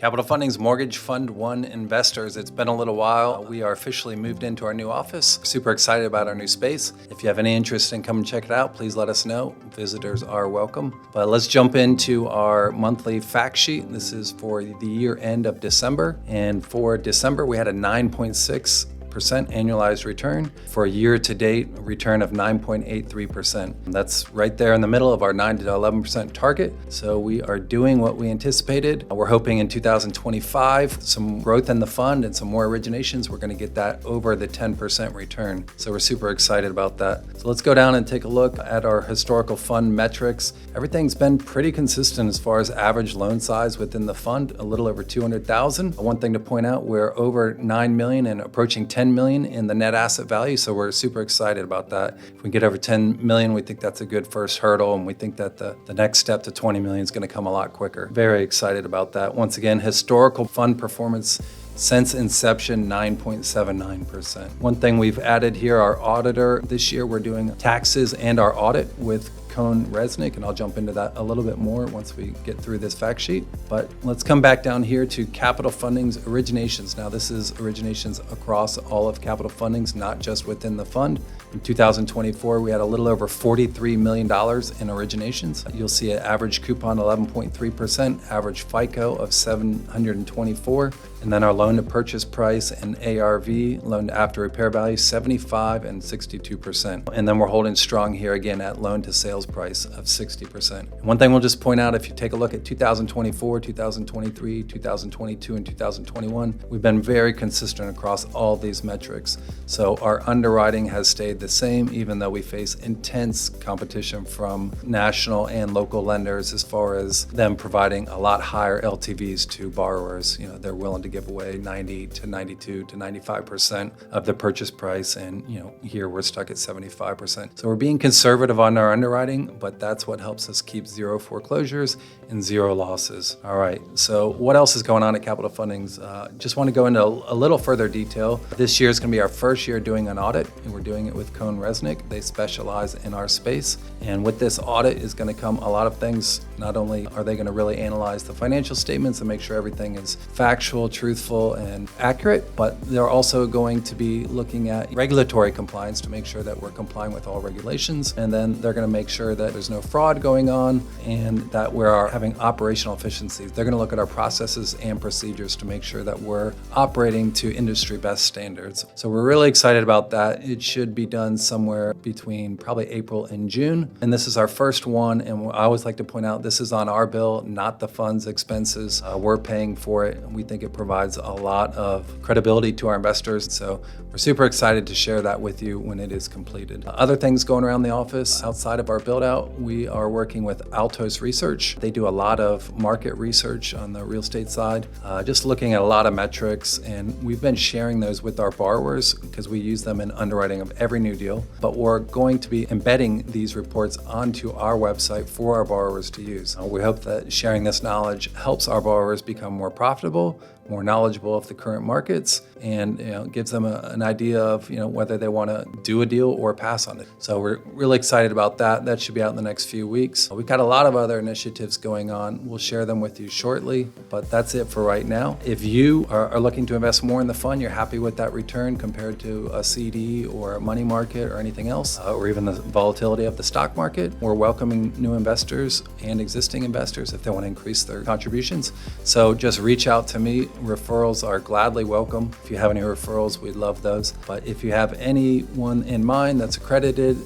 Capital Funding's Mortgage Fund 1 investors, it's been a little while. We are officially moved into our new office. Super excited about our new space. If you have any interest in coming check it out, please let us know. Visitors are welcome. But let's jump into our monthly fact sheet. This is for the year end of December. And for December, we had a 9.6% annualized return for a year-to-date return of 9.83%. That's right there in the middle of our 9 to 11% target. So we are doing what we anticipated. We're hoping in 2025, some growth in the fund and some more originations, we're going to get that over the 10% return. So we're super excited about that. So let's go down and take a look at our historical fund metrics. Everything's been pretty consistent as far as average loan size within the fund, a little over 200,000. One thing to point out, we're over 9 million and approaching 10 million in the net asset value, so we're super excited about that. If we get over 10 million, we think that's a good first hurdle, and we think that the next step to 20 million is going to come a lot quicker. Very excited about that. Once again, historical fund performance since inception, 9.79%. One thing we've added here, our auditor. This year we're doing taxes and our audit with Cohn Reznick, and I'll jump into that a little bit more once we get through this fact sheet. But let's come back down here to Capital Funding's originations. Now this is originations across all of Capital Funding's, not just within the fund. In 2024, we had a little over $43 million in originations. You'll see an average coupon 11.3%, average FICO of 724, and then our loan to purchase price and ARV, loan to after repair value, 75 and 62%. And then we're holding strong here again at loan to sales price of 60%. And one thing we'll just point out, if you take a look at 2024, 2023, 2022, and 2021, we've been very consistent across all these metrics. So our underwriting has stayed the same, even though we face intense competition from national and local lenders as far as them providing a lot higher LTVs to borrowers. You know, they're willing to give away 90 to 92 to 95% of the purchase price, and here we're stuck at 75%. So we're being conservative on our underwriting, but that's what helps us keep zero foreclosures and zero losses. All right, so what else is going on at Capital Funding's? Just want to go into a little further detail. This year is going to be our first year doing an audit, and we're doing it with Cohn Reznick. They specialize in our space, and with this audit is going to come a lot of things. Not only are they going to really analyze the financial statements and make sure everything is factual, truthful, and accurate, but they're also going to be looking at regulatory compliance to make sure that we're complying with all regulations, and then they're going to make sure that there's no fraud going on and that we're having operational efficiencies. They're going to look at our processes and procedures to make sure that we're operating to industry best standards. So we're really excited about that. It should be done somewhere between probably April and June, and this is our first one, and I always like to point out this is on our bill, not the fund's expenses. We're paying for it, and we think it provides a lot of credibility to our investors, so we're super excited to share that with you when it is completed. Other things going around the office outside of our build out, we are working with Altos Research. They do a lot of market research on the real estate side, just looking at a lot of metrics, and we've been sharing those with our borrowers because we use them in underwriting of every new deal, but we're going to be embedding these reports onto our website for our borrowers to use. We hope that sharing this knowledge helps our borrowers become more profitable, more knowledgeable of the current markets, and gives them an idea of whether they want to do a deal or pass on it. So we're really excited about that. That should be out in the next few weeks. We've got a lot of other initiatives going on. We'll share them with you shortly, but that's it for right now. If you are looking to invest more in the fund, you're happy with that return compared to a CD or a money market or anything else, or even the volatility of the stock market, we're welcoming new investors and existing investors if they want to increase their contributions. So just reach out to me. Referrals are gladly welcome. If you have any referrals, we'd love those. But if you have anyone in mind that's accredited,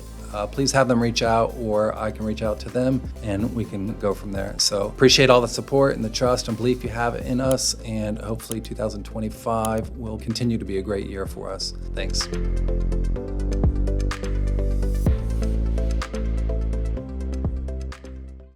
please have them reach out, or I can reach out to them and we can go from there. So appreciate all the support and the trust and belief you have in us, and hopefully 2025 will continue to be a great year for us. Thanks.